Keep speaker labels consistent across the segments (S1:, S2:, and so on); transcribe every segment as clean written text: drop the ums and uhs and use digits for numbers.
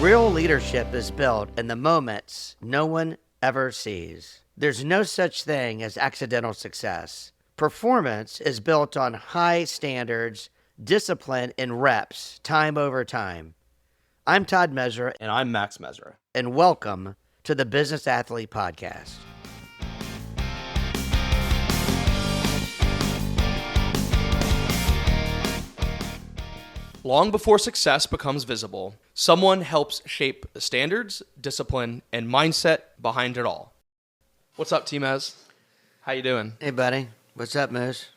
S1: Real leadership is built in the moments no one ever sees. There's no such thing as accidental success. Performance is built on high standards, discipline, and reps, time over time. I'm Todd Mezrah,
S2: And I'm Max Mezrah.
S1: and welcome to the Business Athlete Podcast.
S2: Long before success becomes visible, someone helps shape the standards, discipline, and mindset behind it all. What's up, T-Mez? How you doing?
S1: Hey, buddy. What's up, Moose?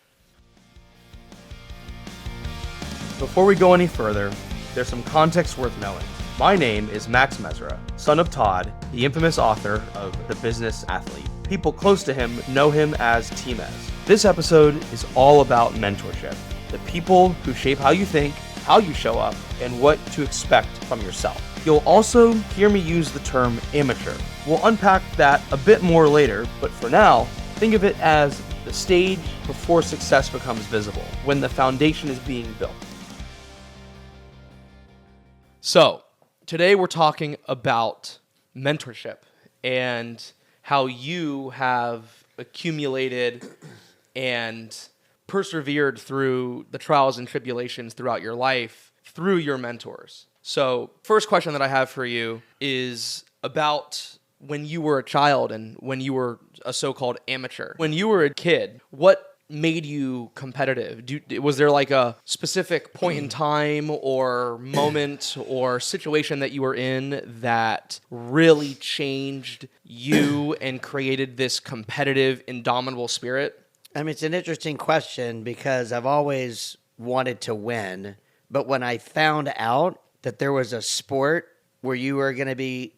S2: Before we go any further, there's some context worth knowing. My name is Max Mezrah, son of Todd, the infamous author of The Business Athlete. People close to him know him as T-Mez. This episode is all about mentorship, the people who shape how you think, how you show up, and what to expect from yourself. You'll also hear me use the term amateur. We'll unpack that a bit more later, but for now, think of it as the stage before success becomes visible, when the foundation is being built. So, today we're talking about mentorship and how you have accumulated and persevered through the trials and tribulations throughout your life through your mentors. So, first question that I have for you is about when you were a child and when you were a so-called amateur. When you were a kid, what made you competitive? Was there like a specific point in time or moment or situation that you were in that really changed you and created this competitive, indomitable spirit?
S1: I mean, it's an interesting question because I've always wanted to win. But when I found out that there was a sport where you were going to be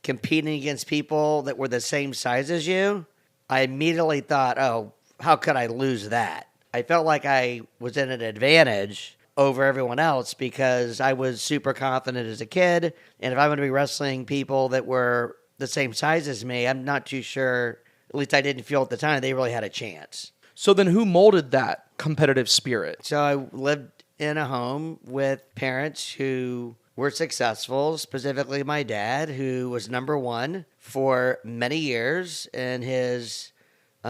S1: competing against people that were the same size as you, I immediately thought, oh, how could I lose that? I felt like I was in an advantage over everyone else because I was super confident as a kid. And if I'm going to be wrestling people that were the same size as me, I'm not too sure, at least I didn't feel at the time, they really had a chance.
S2: So then who molded that competitive spirit?
S1: So I lived in a home with parents who were successful, specifically my dad, who was number one for many years in his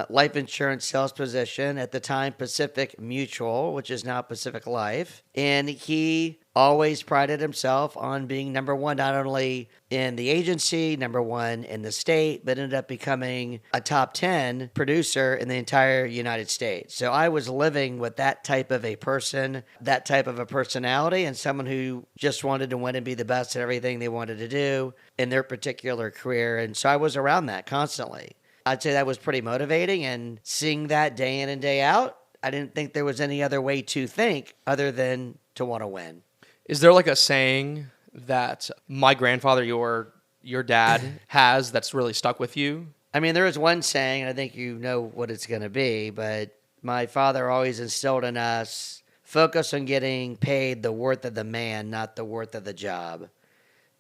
S1: life insurance sales position, at the time Pacific Mutual, which is now Pacific Life. And he always prided himself on being number one, not only in the agency, number one in the state, but ended up becoming a top 10 producer in the entire United States. So I was living with that type of a person, that type of a personality, and someone who just wanted to win and be the best at everything they wanted to do in their particular career. And so I was around that constantly. I'd say that was pretty motivating, and seeing that day in and day out, I didn't think there was any other way to think other than to want to win.
S2: Is there like a saying that my grandfather, your dad, has that's really stuck with you?
S1: I mean, there is one saying, and I think you know what it's going to be, but my father always instilled in us, focus on getting paid the worth of the man, not the worth of the job.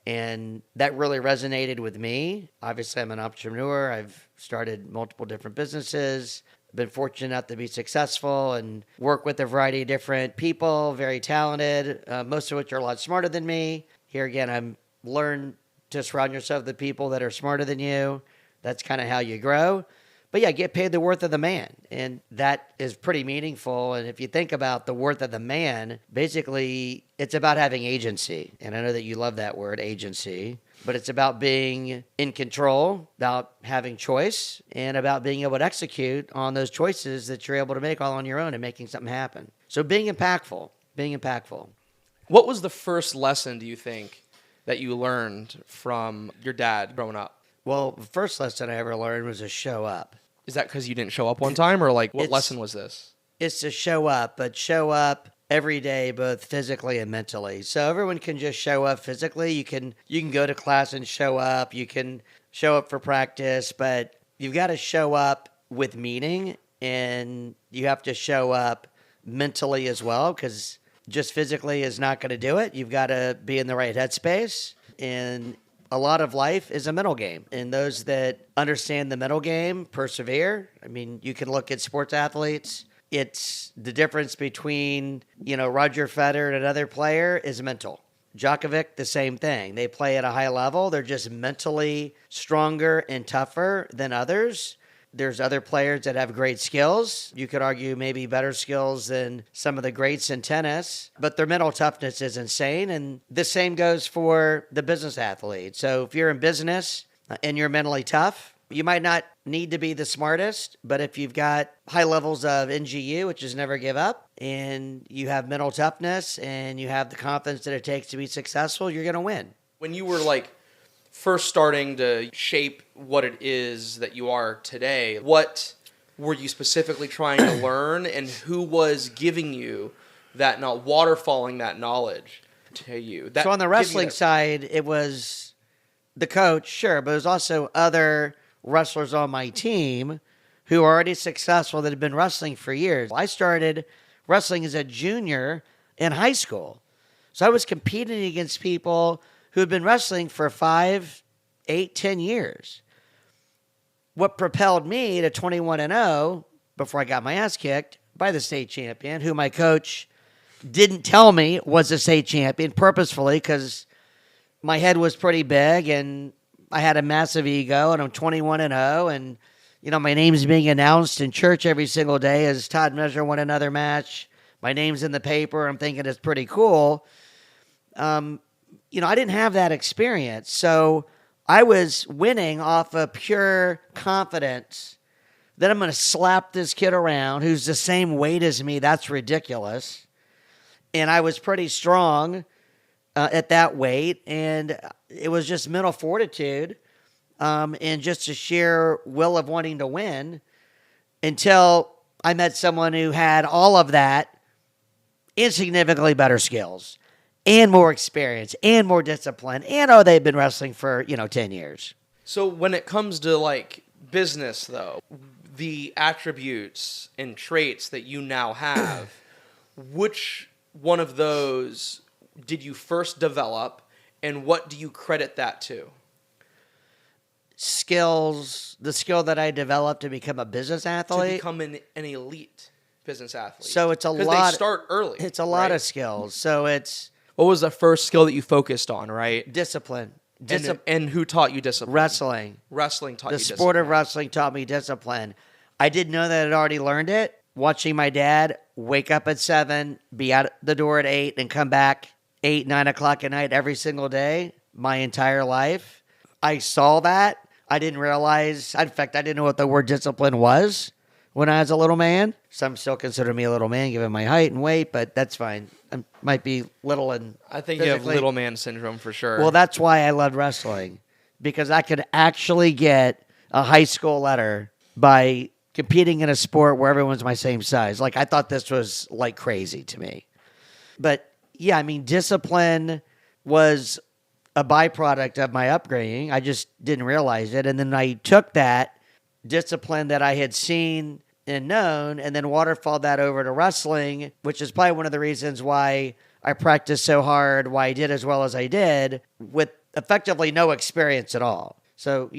S1: And that really resonated with me. Obviously, I'm an entrepreneur. I've started multiple different businesses. Been fortunate enough to be successful and work with a variety of different people, very talented, most of which are a lot smarter than me. Here again, I'm learn to surround yourself with people that are smarter than you. That's kind of how you grow. But yeah, get paid the worth of the man. And that is pretty meaningful. And if you think about the worth of the man, basically it's about having agency. And I know that you love that word, agency. But it's about being in control, about having choice, and about being able to execute on those choices that you're able to make all on your own and making something happen. So being impactful.
S2: What was the first lesson, do you think, that you learned from your dad growing up?
S1: Well, the first lesson I ever learned was to show up.
S2: Is that because you didn't show up one time, or like what lesson was this?
S1: It's to show up, but show up every day, both physically and mentally. So everyone can just show up physically. You can go to class and show up. You can show up for practice, but you've got to show up with meaning, and you have to show up mentally as well, because just physically is not going to do it. You've got to be in the right headspace, and a lot of life is a mental game. And those that understand the mental game persevere. I mean, you can look at sports athletes. It's the difference between, Roger Federer and another player is mental. Djokovic, the same thing. They play at a high level. They're just mentally stronger and tougher than others. There's other players that have great skills. You could argue maybe better skills than some of the greats in tennis, but their mental toughness is insane. And the same goes for the business athlete. So if you're in business and you're mentally tough, you might not need to be the smartest, but if you've got high levels of NGU, which is never give up, and you have mental toughness and you have the confidence that it takes to be successful, you're going to win.
S2: When you were like first starting to shape what it is that you are today, what were you specifically trying to learn, and who was giving you that, not waterfalling that knowledge to you?
S1: So on the wrestling side, it was the coach, sure, but it was also other wrestlers on my team who are already successful that have been wrestling for years. I started wrestling as a junior in high school. So I was competing against people who had been wrestling for 5, 8, 10 years. What propelled me to 21-0 before I got my ass kicked by the state champion, who my coach didn't tell me was a state champion purposefully because my head was pretty big and I had a massive ego, and I'm 21-0, and my name's being announced in church every single day as Todd Mezrah won another match. My name's in the paper. I'm thinking it's pretty cool. I didn't have that experience, so I was winning off of pure confidence that I'm going to slap this kid around who's the same weight as me. That's ridiculous. And I was pretty strong at that weight, and it was just mental fortitude and just a sheer will of wanting to win until I met someone who had all of that and significantly better skills and more experience and more discipline, and they've been wrestling for 10 years.
S2: So when it comes to like business, though, the attributes and traits that you now have, which one of those did you first develop, and what do you credit that to?
S1: Skills, the skill that I developed to become a business athlete.
S2: To become an elite business athlete.
S1: So it's a lot.
S2: Because they start early.
S1: It's a lot of skills. So it's...
S2: What was the first skill that you focused on, right?
S1: Discipline.
S2: And who taught you discipline?
S1: Wrestling.
S2: Wrestling taught you discipline.
S1: The sport of wrestling taught me discipline. I didn't know that I'd already learned it. Watching my dad wake up at 7, be out the door at 8, and come back 8, 9 o'clock at night every single day, my entire life. I saw that. I didn't realize, in fact, I didn't know what the word discipline was when I was a little man. Some still consider me a little man given my height and weight, but that's fine. I might be little and
S2: I think you have little man syndrome for sure.
S1: Well, that's why I loved wrestling, because I could actually get a high school letter by competing in a sport where everyone's my same size. Like, I thought this was like crazy to me. But yeah, I mean, discipline was a byproduct of my upbringing. I just didn't realize it. And then I took that discipline that I had seen and known and then waterfalled that over to wrestling, which is probably one of the reasons why I practiced so hard, why I did as well as I did, with effectively no experience at all. So,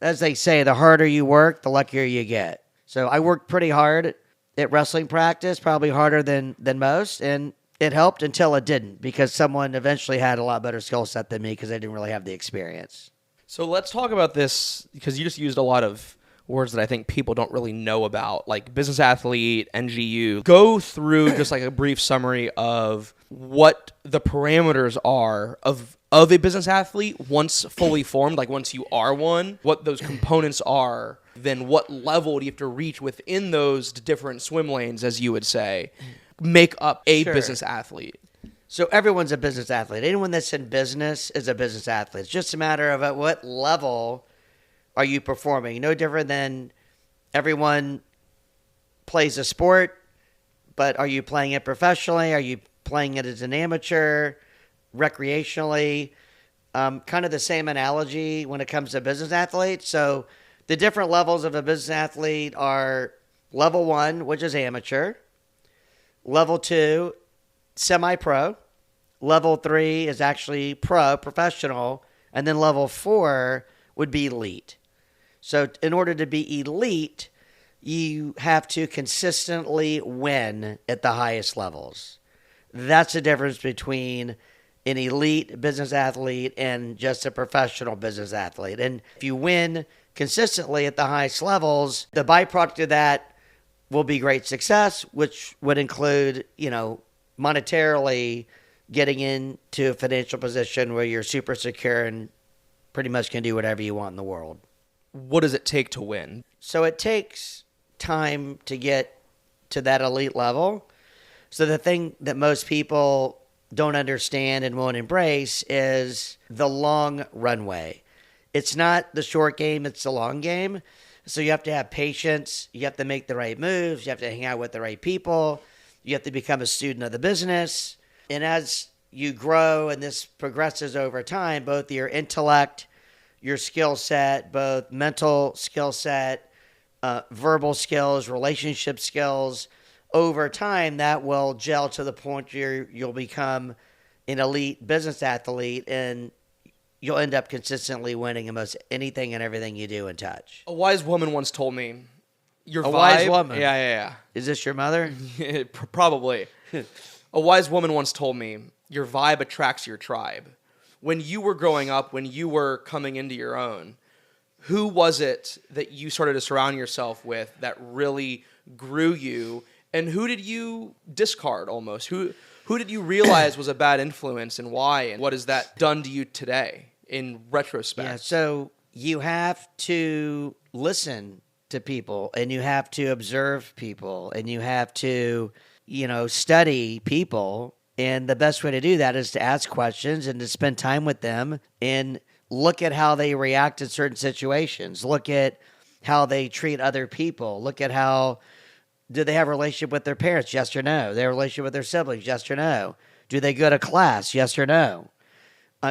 S1: as they say, the harder you work, the luckier you get. So I worked pretty hard at wrestling practice, probably harder than most, and it helped until it didn't, because someone eventually had a lot better skill set than me because I didn't really have the experience.
S2: So let's talk about this, because you just used a lot of words that I think people don't really know about, like business athlete, NGU. Go through just like a brief summary of what the parameters are of a business athlete once fully formed, like once you are one, what those components are, then what level do you have to reach within those different swim lanes, as you would say, make up a business athlete.
S1: So everyone's a business athlete. Anyone that's in business is a business athlete. It's just a matter of at what level are you performing. No different than everyone plays a sport, but are you playing it professionally? Are you playing it as an amateur, recreationally? Kind of the same analogy when it comes to business athletes. So the different levels of a business athlete are level 1, which is amateur. Level 2, semi-pro. Level 3 is actually professional. And then level 4 would be elite. So in order to be elite, you have to consistently win at the highest levels. That's the difference between an elite business athlete and just a professional business athlete. And if you win consistently at the highest levels, the byproduct of that will be great success, which would include, monetarily getting into a financial position where you're super secure and pretty much can do whatever you want in the world.
S2: What does it take to win?
S1: So it takes time to get to that elite level. So the thing that most people don't understand and won't embrace is the long runway. It's not the short game, it's the long game. So you have to have patience. You have to make the right moves. You have to hang out with the right people. You have to become a student of the business. And as you grow and this progresses over time, both your intellect, your skill set, both mental skill set, verbal skills, relationship skills, over time that will gel to the point where you'll become an elite business athlete and you'll end up consistently winning in most anything and everything you do and touch.
S2: A wise woman once told me, your vibe...
S1: wise woman?
S2: Yeah.
S1: Is this your mother?
S2: Probably. A wise woman once told me, your vibe attracts your tribe. When you were growing up, when you were coming into your own, who was it that you started to surround yourself with that really grew you, and who did you discard almost? Who did you realize was a bad influence and why, and what has that done to you today in retrospect?
S1: Yeah, so you have to listen to people, and you have to observe people, and you have to, study people. And the best way to do that is to ask questions and to spend time with them and look at how they react in certain situations. Look at how they treat other people. Look at how, do they have a relationship with their parents? Yes or no? Do they have a relationship with their siblings? Yes or no? Do they go to class? Yes or no?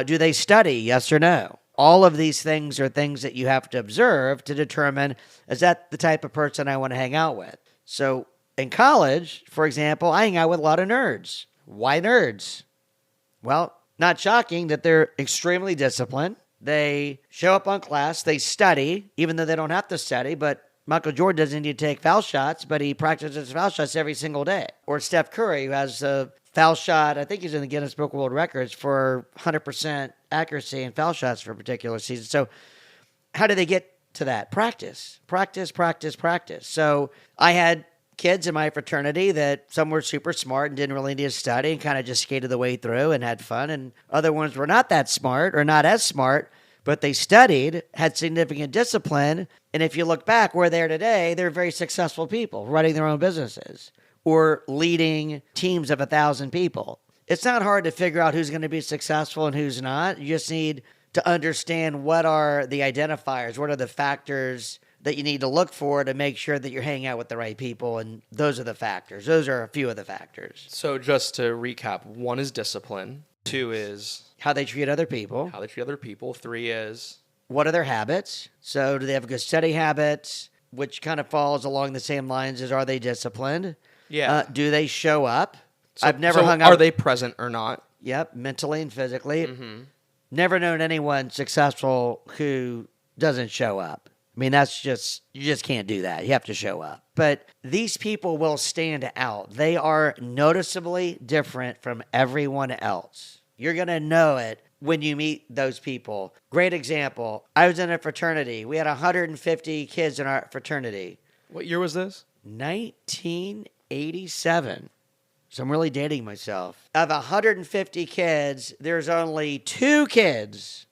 S1: Do they study? Yes or no? All of these things are things that you have to observe to determine, is that the type of person I want to hang out with? So in college, for example, I hang out with a lot of nerds. Why nerds? Well, not shocking that they're extremely disciplined. They show up on class. They study, even though they don't have to study. But Michael Jordan doesn't need to take foul shots, but he practices foul shots every single day. Or Steph Curry, who has a foul shot. I think he's in the Guinness Book of World Records for 100% accuracy in foul shots for a particular season. So how do they get to that? Practice. So I had kids in my fraternity that some were super smart and didn't really need to study and kind of just skated the way through and had fun. And other ones were not that smart or not as smart, but they studied, had significant discipline. And if you look back where they're today, they're very successful people running their own businesses or leading teams of 1,000 people. It's not hard to figure out who's going to be successful and who's not. You just need to understand what are the identifiers, what are the factors that you need to look for to make sure that you're hanging out with the right people. And those are the factors. Those are a few of the factors.
S2: So just to recap, 1 is discipline. 2 is...
S1: how they treat other people.
S2: 3 is...
S1: what are their habits? So do they have good study habits, which kind of falls along the same lines as are they disciplined?
S2: Yeah.
S1: Do they show up?
S2: So,
S1: I've never hung out...
S2: are they present or not?
S1: Yep, mentally and physically.
S2: Mm-hmm.
S1: Never known anyone successful who doesn't show up. I mean, that's just, you just can't do that. You have to show up. But these people will stand out. They are noticeably different from everyone else. You're going to know it when you meet those people. Great example. I was in a fraternity. We had 150 kids in our fraternity.
S2: What year was this?
S1: 1987. So I'm really dating myself. Of 150 kids, there's only 2 kids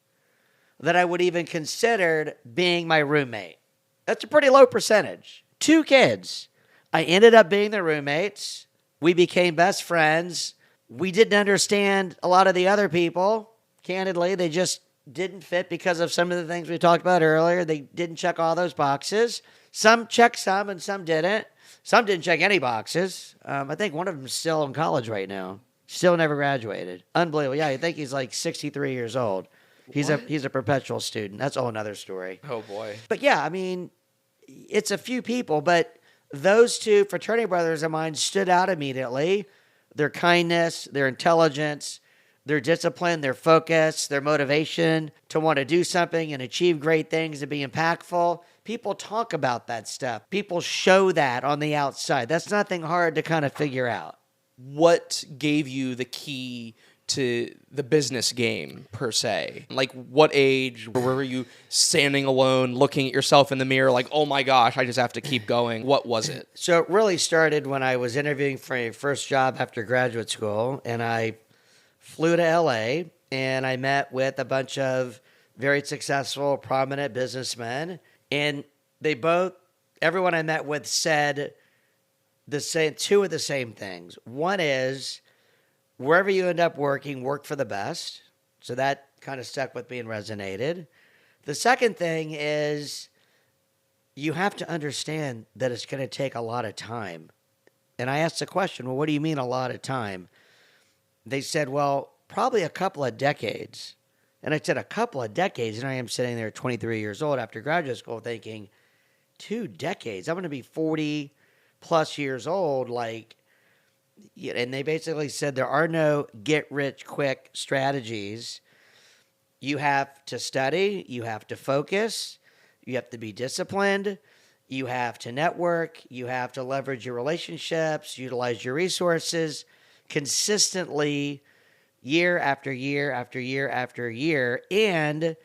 S1: that I would even consider being my roommate. That's a pretty low percentage. 2 kids. I ended up being their roommates. We became best friends. We didn't understand a lot of the other people. Candidly, they just didn't fit because of some of the things we talked about earlier. They didn't check all those boxes. Some checked some and some didn't. Some didn't check any boxes. I think one of them is still in college right now. Still never graduated. Unbelievable. Yeah, I think he's like 63 years old. He's a perpetual student. That's a whole nother story.
S2: Oh, boy.
S1: But yeah, I mean, it's a few people, but those 2 fraternity brothers of mine stood out immediately. Their kindness, their intelligence, their discipline, their focus, their motivation to want to do something and achieve great things and be impactful. People talk about that stuff. People show that on the outside. That's nothing hard to kind of figure out.
S2: What gave you the key to the business game per se? Like, what age were you standing alone, looking at yourself in the mirror, like, oh my gosh, I just have to keep going? What was it?
S1: So it really started when I was interviewing for a first job after graduate school, and I flew to LA and I met with a bunch of very successful, prominent businessmen, and everyone I met with said two of the same things. One is, wherever you end up working, work for the best. So that kind of stuck with me and resonated. The second thing is, you have to understand that it's going to take a lot of time. And I asked the question, well, what do you mean a lot of time? They said, well, probably a couple of decades. And I said, a couple of decades? And I am sitting there 23 years old after graduate school thinking, 2 decades? I'm going to be 40 plus years old. And they basically said there are no get-rich-quick strategies. You have to study. You have to focus. You have to be disciplined. You have to network. You have to leverage your relationships, utilize your resources consistently year after year after year after year. And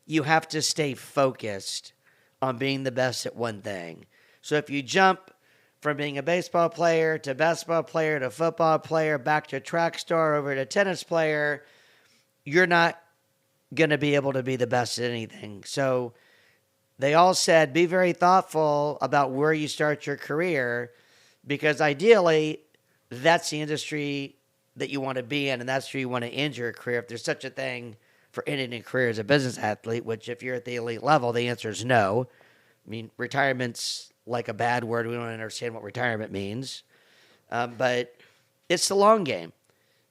S1: you have to stay focused on being the best at one thing. So if you jump from being a baseball player to basketball player to football player, back to track star, over to tennis player, you're not going to be able to be the best at anything. So they all said, be very thoughtful about where you start your career, because ideally that's the industry that you want to be in, and that's where you want to end your career. If there's such a thing for ending a career as a business athlete, which if you're at the elite level, the answer is no. I mean, retirement's like a bad word. We don't understand what retirement means. But it's the long game.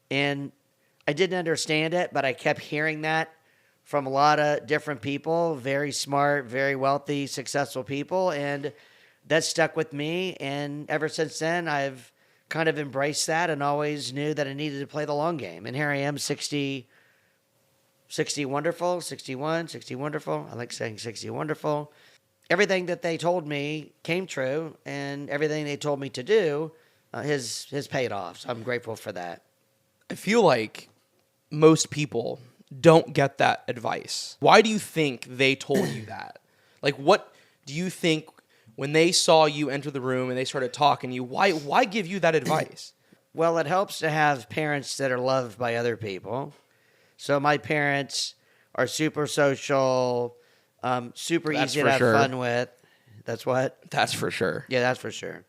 S1: And I didn't understand it, but I kept hearing that from a lot of different people, very smart, very wealthy, successful people. And that stuck with me. And ever since then, I've kind of embraced that and always knew that I needed to play the long game. And here I am, 60 wonderful, 61, 60 wonderful. I like saying 60 wonderful. Everything that they told me came true, and everything they told me to do has paid off. So I'm grateful for that.
S2: I feel like most people don't get that advice. Why do you think they told you that? Like, what do you think when they saw you enter the room and they started talking to you? Why give you that advice?
S1: Well, it helps to have parents that are loved by other people. So my parents are super social, super easy to have fun with. That's what?
S2: That's for sure.
S1: Yeah, that's for sure.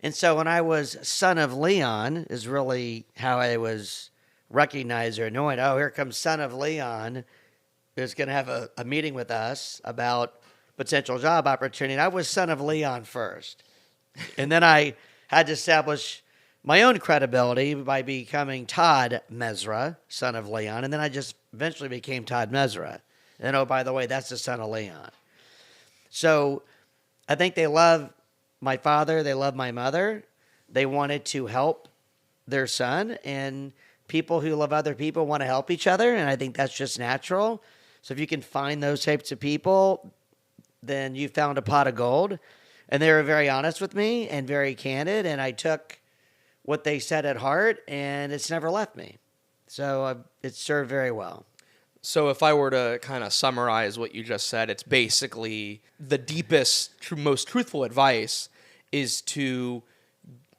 S1: And so when I was son of Leon is really how I was recognized or knowing, oh, here comes son of Leon, who's going to have a meeting with us about potential job opportunity. And I was son of Leon first. And then I had to establish my own credibility by becoming Todd Mezrah, son of Leon. And then I just eventually became Todd Mezrah. And then, oh, by the way, that's the son of Leon. So I think they love my father. They love my mother. They wanted to help their son. And people who love other people want to help each other. And I think that's just natural. So if you can find those types of people, then you found a pot of gold. And they were very honest with me and very candid. And I took what they said at heart, and it's never left me. So it served very well.
S2: So if I were to kind of summarize what you just said, it's basically the deepest, most truthful advice is to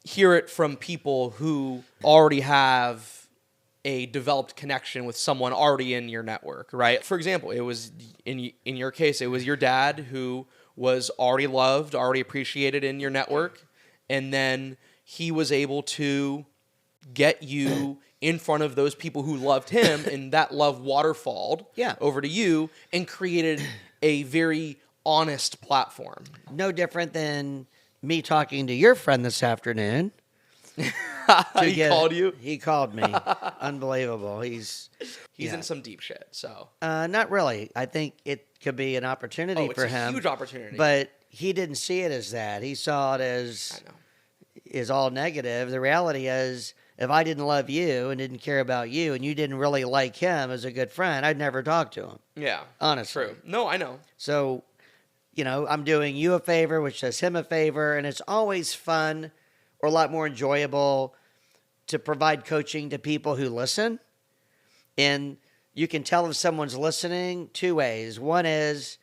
S2: hear it from people who already have a developed connection with someone already in your network, right? For example, it was in your case, it was your dad who was already loved, already appreciated in your network, and then he was able to get you in front of those people who loved him, and that love waterfalled over to you and created a very honest platform.
S1: No different than me talking to your friend this afternoon.
S2: He called you?
S1: He called me. Unbelievable. He's
S2: in some deep shit, so.
S1: Not really. I think it could be an opportunity for him.
S2: It's a huge opportunity.
S1: But he didn't see it as that. He saw it as all negative. The reality is, if I didn't love you and didn't care about you and you didn't really like him as a good friend, I'd never talk to him.
S2: Yeah.
S1: Honestly.
S2: True. No, I know.
S1: So, I'm doing you a favor, which does him a favor, and it's always fun or a lot more enjoyable to provide coaching to people who listen. And you can tell if someone's listening two ways. One is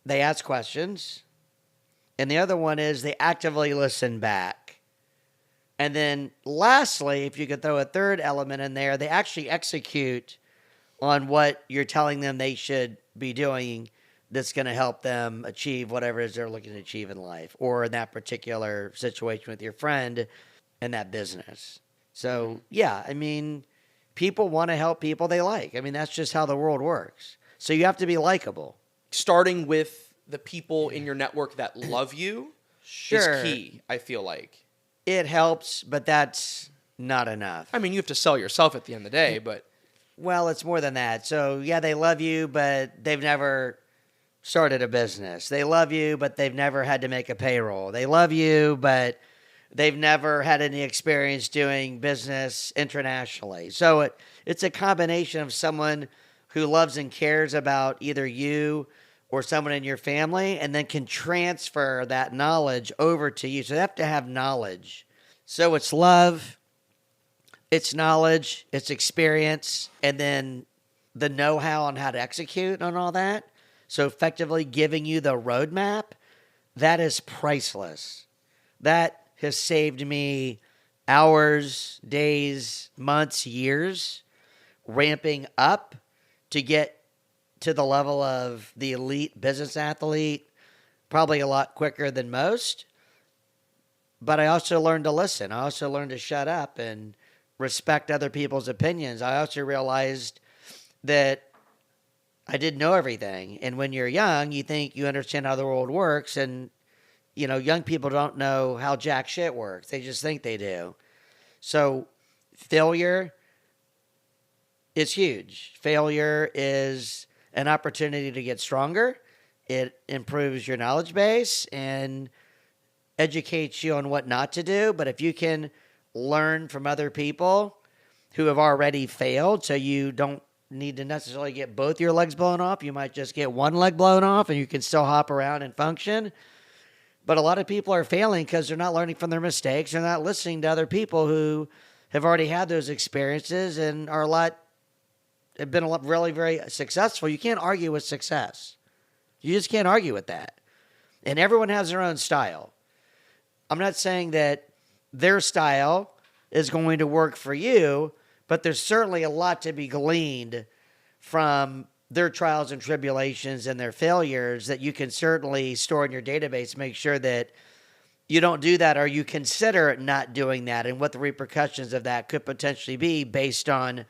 S1: they ask questions, and the other one is they actively listen back. And then lastly, if you could throw a third element in there, they actually execute on what you're telling them they should be doing that's going to help them achieve whatever it is they're looking to achieve in life, or in that particular situation with your friend and that business. So, yeah, I mean, people want to help people they like. I mean, that's just how the world works. So you have to be likable.
S2: Starting with the people in your network that love you is key, I feel like.
S1: It helps, but that's not enough.
S2: I mean, you have to sell yourself at the end of the day, but...
S1: Well, it's more than that. So, yeah, they love you, but they've never started a business. They love you, but they've never had to make a payroll. They love you, but they've never had any experience doing business internationally. So it's a combination of someone who loves and cares about either you or someone in your family, and then can transfer that knowledge over to you. So they have to have knowledge. So it's love, it's knowledge, it's experience, and then the know-how on how to execute on all that. So effectively giving you the roadmap, that is priceless. That has saved me hours, days, months, years, ramping up to get to the level of the elite business athlete, probably a lot quicker than most. But I also learned to listen. I also learned to shut up and respect other people's opinions. I also realized that I didn't know everything. And when you're young, you think you understand how the world works. And, you know, young people don't know how jack shit works. They just think they do. So failure is huge. Failure is an opportunity to get stronger. It improves your knowledge base and educates you on what not to do. But if you can learn from other people who have already failed, so you don't need to necessarily get both your legs blown off. You might just get one leg blown off and you can still hop around and function. But a lot of people are failing because they're not learning from their mistakes. They're not listening to other people who have already had those experiences and have been really very successful. You can't argue with success. You just can't argue with that. And everyone has their own style. I'm not saying that their style is going to work for you, but there's certainly a lot to be gleaned from their trials and tribulations and their failures that you can certainly store in your database. Make sure that you don't do that, or you consider not doing that, and what the repercussions of that could potentially be based on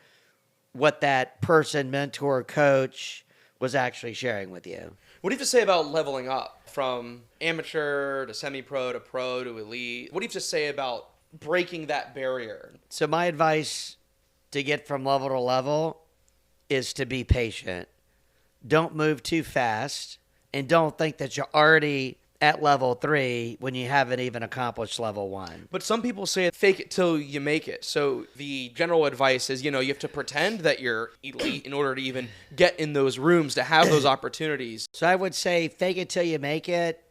S1: what that person, mentor, coach was actually sharing with you.
S2: What do you have to say about leveling up from amateur to semi-pro to pro to elite? What do you have to say about breaking that barrier?
S1: So my advice to get from level to level is to be patient. Don't move too fast, and don't think that you're already at level 3 when you haven't even accomplished level 1.
S2: But some people say fake it till you make it. So the general advice is, you have to pretend that you're elite in order to even get in those rooms, to have those opportunities.
S1: So I would say fake it till you make it.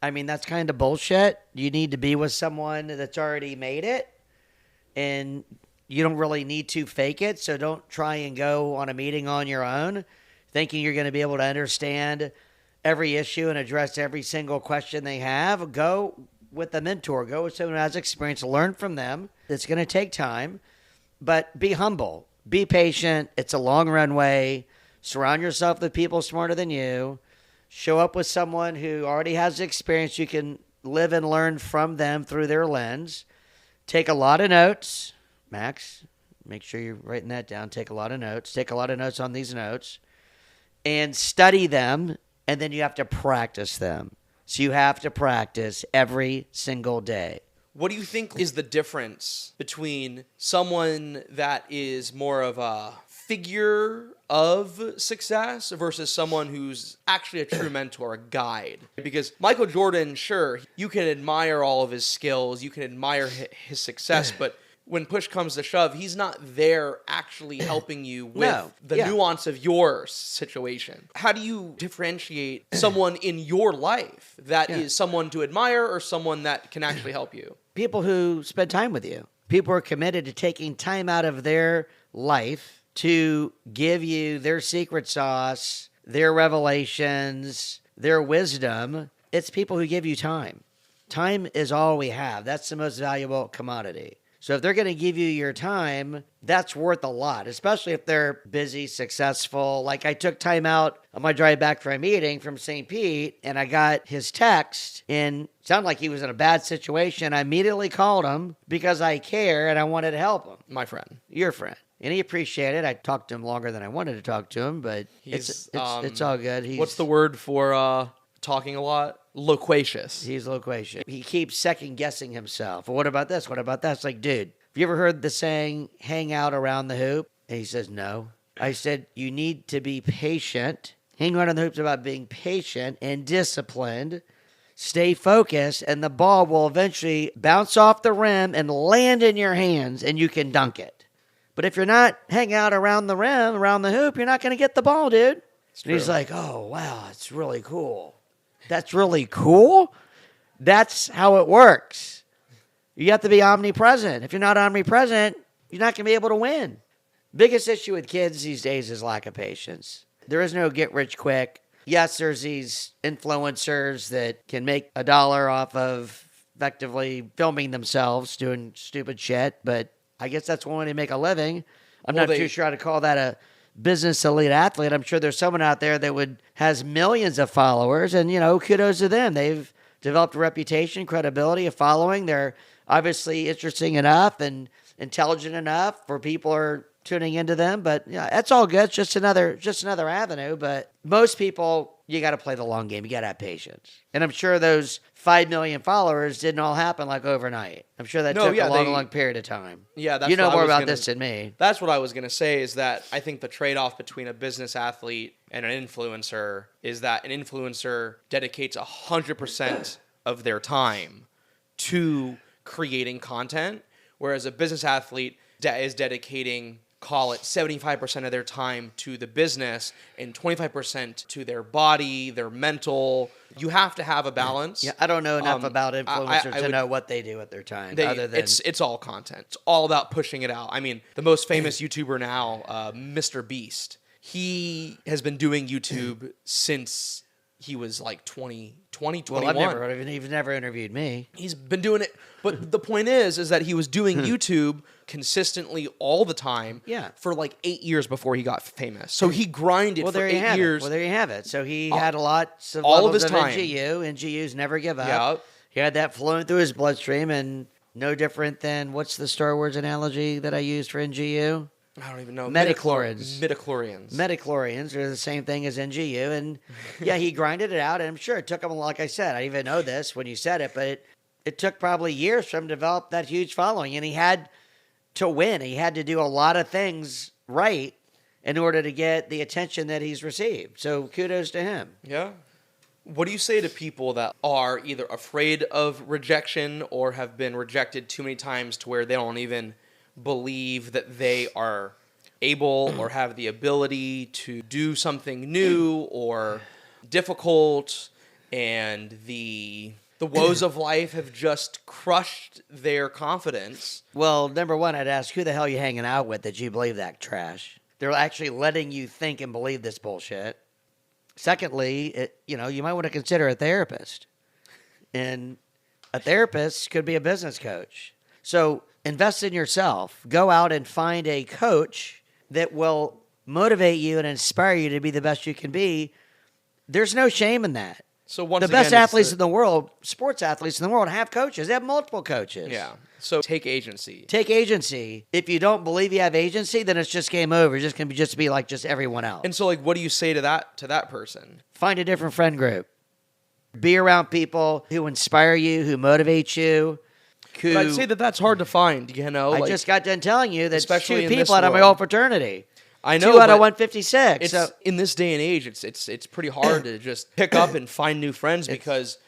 S1: I mean, that's kind of bullshit. You need to be with someone that's already made it, and you don't really need to fake it. So don't try and go on a meeting on your own thinking you're going to be able to understand every issue and address every single question they have. Go with a mentor. Go with someone who has experience. Learn from them. It's going to take time, but be humble. Be patient. It's a long runway. Surround yourself with people smarter than you. Show up with someone who already has experience. You can live and learn from them through their lens. Take a lot of notes. Max, make sure you're writing that down. Take a lot of notes. Take a lot of notes on these notes. And study them. And then you have to practice them. So you have to practice every single day.
S2: What do you think is the difference between someone that is more of a figure of success versus someone who's actually a true mentor, a guide? Because Michael Jordan, sure, you can admire all of his skills, you can admire his success, but when push comes to shove, he's not there actually helping you with nuance of your situation. How do you differentiate someone in your life that is someone to admire or someone that can actually help you?
S1: People who spend time with you. People are committed to taking time out of their life to give you their secret sauce, their revelations, their wisdom. It's people who give you time. Time is all we have. That's the most valuable commodity. So if they're going to give you your time, that's worth a lot, especially if they're busy, successful. Like I took time out on my drive back from a meeting from St. Pete, and I got his text, and it sounded like he was in a bad situation. I immediately called him because I care and I wanted to help him.
S2: My friend.
S1: Your friend. And he appreciated it. I talked to him longer than I wanted to talk to him, but it's all good.
S2: What's the word for talking a lot? Loquacious.
S1: He's loquacious. He keeps second guessing himself. Well, what about this? What about that? It's like, dude, have you ever heard the saying, hang out around the hoop? And he says, no. I said, you need to be patient. Hang around the hoop's about being patient and disciplined. Stay focused, and the ball will eventually bounce off the rim and land in your hands, and you can dunk it. But if you're not hanging out around the rim, around the hoop, you're not going to get the ball, dude. And he's like, oh, wow, it's really cool. That's really cool? That's how it works. You have to be omnipresent. If you're not omnipresent, you're not going to be able to win. Biggest issue with kids these days is lack of patience. There is no get rich quick. Yes, there's these influencers that can make $1 off of effectively filming themselves doing stupid shit, but I guess that's one way to make a living. I'm not too sure how to call that a business elite athlete. I'm sure there's someone out there that has millions of followers, and kudos to them. They've developed a reputation, credibility, a following. They're obviously interesting enough and intelligent enough where people are tuning into them. But that's all good. It's just another avenue. But most people, you got to play the long game. You got to have patience. And I'm sure those 5 million followers didn't all happen like overnight. I'm sure that took a long period of time.
S2: Yeah, that's
S1: you know more about this than me.
S2: That's what I was going to say, is that I think the trade-off between a business athlete and an influencer is that an influencer dedicates 100% of their time to creating content, whereas a business athlete is dedicating, call it 75% of their time to the business and 25% to their body, their mental. You have to have a balance.
S1: Yeah, I don't know enough about influencers to know what they do with their time. Other than
S2: it's all content. It's all about pushing it out. I mean, the most famous YouTuber now, Mr. Beast, he has been doing YouTube since he was like 20, 21.
S1: Well, I've never heard of him. He's never interviewed me.
S2: He's been doing it. But the point is that he was doing YouTube consistently all the time for like 8 years before he got famous. So he grinded for 8 years.
S1: Well, there you have it. So he had lots of
S2: all of his time.
S1: NGUs never give up. He had that flowing through his bloodstream, and no different than, what's the Star Wars analogy that I used for NGU?
S2: I don't even know.
S1: Midichlorians.
S2: Midichlorians
S1: are the same thing as NGU. And he grinded it out. And I'm sure it took him, like I said, I didn't even know this when you said it, but it took probably years for him to develop that huge following. And he had to win. He had to do a lot of things right in order to get the attention that he's received. So kudos to him.
S2: Yeah. What do you say to people that are either afraid of rejection or have been rejected too many times to where they don't even believe that they are able or have the ability to do something new or difficult, and the woes of life have just crushed their confidence?
S1: Well, number one, I'd ask, who the hell are you hanging out with that you believe that trash? They're actually letting you think and believe this bullshit. Secondly, you might want to consider a therapist. And a therapist could be a business coach. So invest in yourself. Go out and find a coach that will motivate you and inspire you to be the best you can be. There's no shame in that.
S2: So once
S1: the best athletes in the world, sports athletes in the world, have coaches. They have multiple coaches.
S2: Yeah. So take agency.
S1: Take agency. If you don't believe you have agency, then it's just game over. It's just going to be like just everyone else.
S2: And so, like, what do you say to that person?
S1: Find a different friend group. Be around people who inspire you, who motivate you.
S2: But I'd say that's hard to find,
S1: I just got done telling you that
S2: especially
S1: 2 people out of my old fraternity.
S2: I know,
S1: 2 out of 156.
S2: So in this day and age, it's pretty hard to just pick up and find new friends because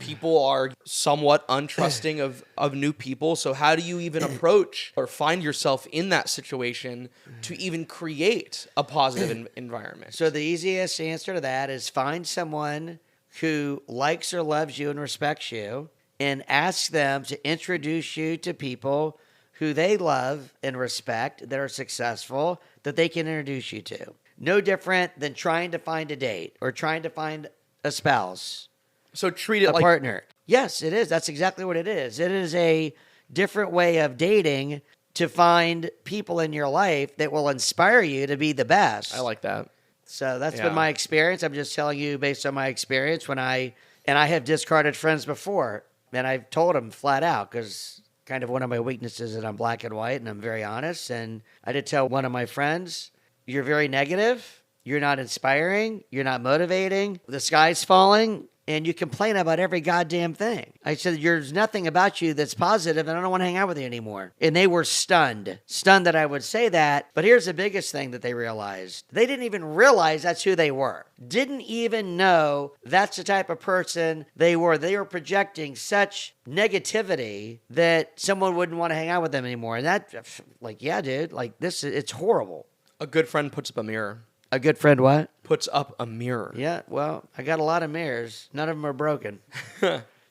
S2: people are somewhat untrusting of new people. So how do you even approach or find yourself in that situation to even create a positive environment?
S1: So the easiest answer to that is find someone who likes or loves you and respects you, and ask them to introduce you to people who they love and respect that are successful that they can introduce you to. No different than trying to find a date or trying to find a spouse,
S2: So treat it
S1: a
S2: like
S1: partner. Yes, it is. That's exactly what it is. It is a different way of dating to find people in your life that will inspire you to be the best.
S2: I like that.
S1: So that's
S2: Yeah.
S1: been my experience. I'm just telling you based on my experience and I have discarded friends before, and I've told them flat out because kind of one of my weaknesses is I'm black and white and I'm very honest. And I did tell one of my friends, you're very negative. You're not inspiring. You're not motivating. The sky's falling. And you complain about every goddamn thing. I said, there's nothing about you that's positive, and I don't want to hang out with you anymore. And they were stunned that I would say that. But here's the biggest thing that they realized. They didn't even realize that's who they were. Didn't even know that's the type of person they were. They were projecting such negativity that someone wouldn't want to hang out with them anymore. And that, like, yeah, dude, like this, it's horrible.
S2: A good friend puts up a mirror.
S1: A good friend what?
S2: Puts up a mirror.
S1: Yeah, well, I got a lot of mirrors. None of them are broken.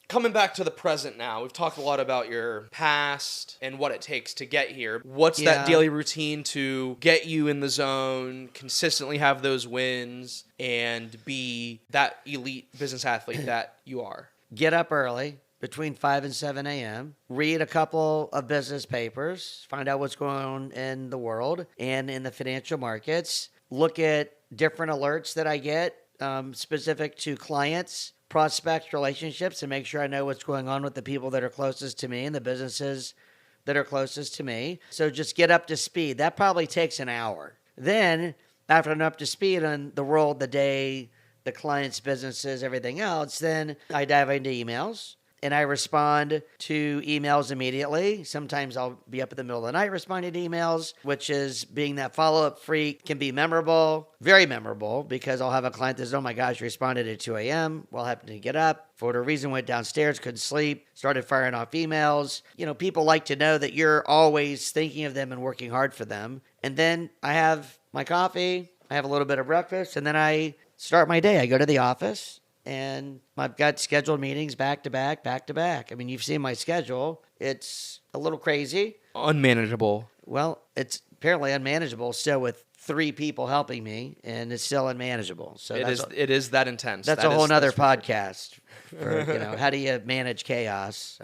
S2: Coming back to the present now, we've talked a lot about your past and what it takes to get here. What's that daily routine to get you in the zone, consistently have those wins, and be that elite business athlete that you are?
S1: Get up early, between 5 and 7 a.m., read a couple of business papers, find out what's going on in the world and in the financial markets, look at different alerts that I get specific to clients, prospects, relationships, and make sure I know what's going on with the people that are closest to me and the businesses that are closest to me. So just get up to speed. That probably takes an hour. Then, after I'm up to speed on the world, the day, the clients, businesses, everything else, then I dive into emails. And I respond to emails immediately. Sometimes I'll be up in the middle of the night responding to emails, which is being that follow-up freak can be memorable, very memorable, because I'll have a client that says, oh my gosh, responded at 2 a.m. Well, I happened to get up. For whatever reason, went downstairs, couldn't sleep, started firing off emails. You know, people like to know that you're always thinking of them and working hard for them. And then I have my coffee, I have a little bit of breakfast, and then I start my day. I go to the office. And I've got scheduled meetings back to back, back to back. I mean, you've seen my schedule. It's a little crazy.
S2: Unmanageable.
S1: Well, it's apparently unmanageable still with 3 people helping me, and it's still unmanageable. So
S2: it is that intense.
S1: That's a whole nother podcast. For, how do you manage chaos?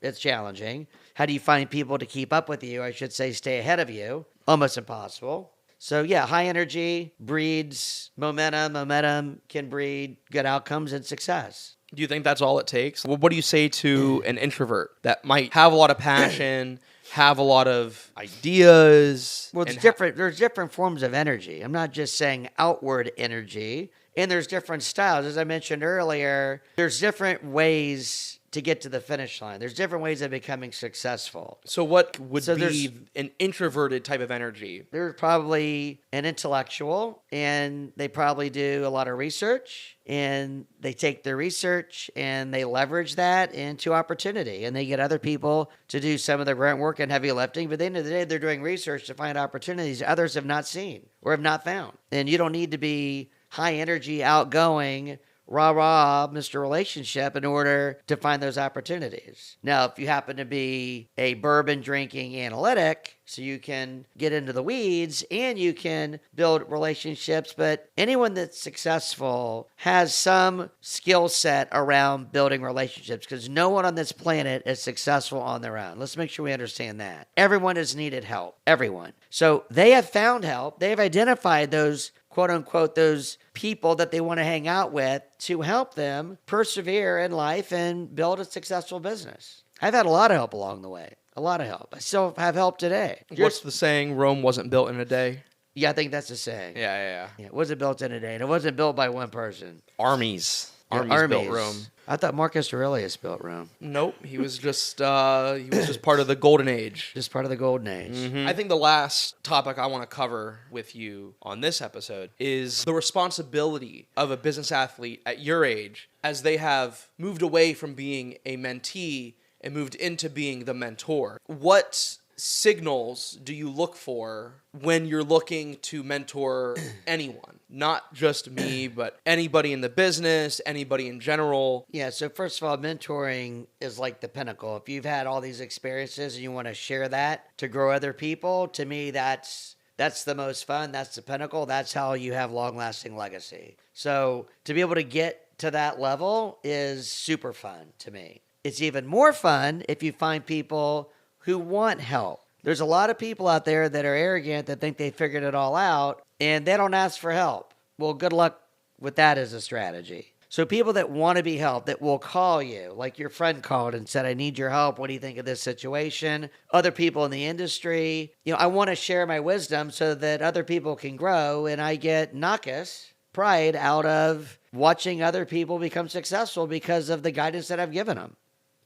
S1: It's challenging. How do you find people to keep up with you? I should say stay ahead of you. Almost impossible. So, yeah, high energy breeds momentum. Momentum can breed good outcomes and success.
S2: Do you think that's all it takes? Well, what do you say to an introvert that might have a lot of passion, have a lot of ideas?
S1: Well, it's different. There's different forms of energy. I'm not just saying outward energy. And there's different styles. As I mentioned earlier, there's different ways to get to the finish line. There's different ways of becoming successful.
S2: So what would be an introverted type of energy?
S1: There's probably an intellectual, and they probably do a lot of research, and they take their research and they leverage that into opportunity, and they get other people to do some of the grunt work and heavy lifting. But at the end of the day, they're doing research to find opportunities others have not seen or have not found. And you don't need to be high energy, outgoing, rah-rah, Mr. Relationship in order to find those opportunities. Now, if you happen to be a bourbon drinking analytic, so you can get into the weeds and you can build relationships, but anyone that's successful has some skill set around building relationships because no one on this planet is successful on their own. Let's make sure we understand that. Everyone has needed help. Everyone. So they have found help. They have identified those quote unquote, those people that they want to hang out with to help them persevere in life and build a successful business. I've had a lot of help along the way. A lot of help. I still have help today.
S2: What's the saying? Rome wasn't built in a day.
S1: Yeah, I think that's the saying.
S2: Yeah.
S1: It wasn't built in a day, and it wasn't built by one person.
S2: Armies built Rome.
S1: I thought Marcus Aurelius built Rome.
S2: Nope, he was just part of the golden age.
S1: Just part of the golden age.
S2: Mm-hmm. I think the last topic I want to cover with you on this episode is the responsibility of a business athlete at your age as they have moved away from being a mentee and moved into being the mentor. What signals do you look for when you're looking to mentor anyone? not just me, but anybody in the business, anybody in general?
S1: Yeah, so first of all, mentoring is like the pinnacle. If you've had all these experiences and you want to share that to grow other people, to me, that's the most fun. That's the pinnacle. That's how you have long-lasting legacy. So to be able to get to that level is super fun to me. It's even more fun if you find people who want help. There's a lot of people out there that are arrogant that think they figured it all out and they don't ask for help. Well, good luck with that as a strategy. So people that want to be helped, that will call you, like your friend called and said, I need your help. What do you think of this situation? Other people in the industry, I want to share my wisdom so that other people can grow. And I get nauseous pride out of watching other people become successful because of the guidance that I've given them.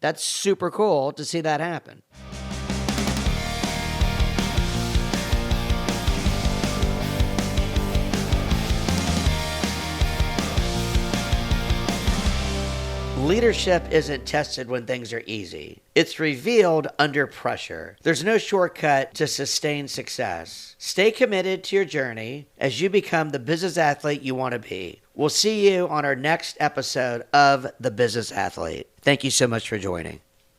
S1: That's super cool to see that happen. Leadership isn't tested when things are easy. It's revealed under pressure. There's no shortcut to sustained success. Stay committed to your journey as you become the business athlete you want to be. We'll see you on our next episode of The Business Athlete. Thank you so much for joining.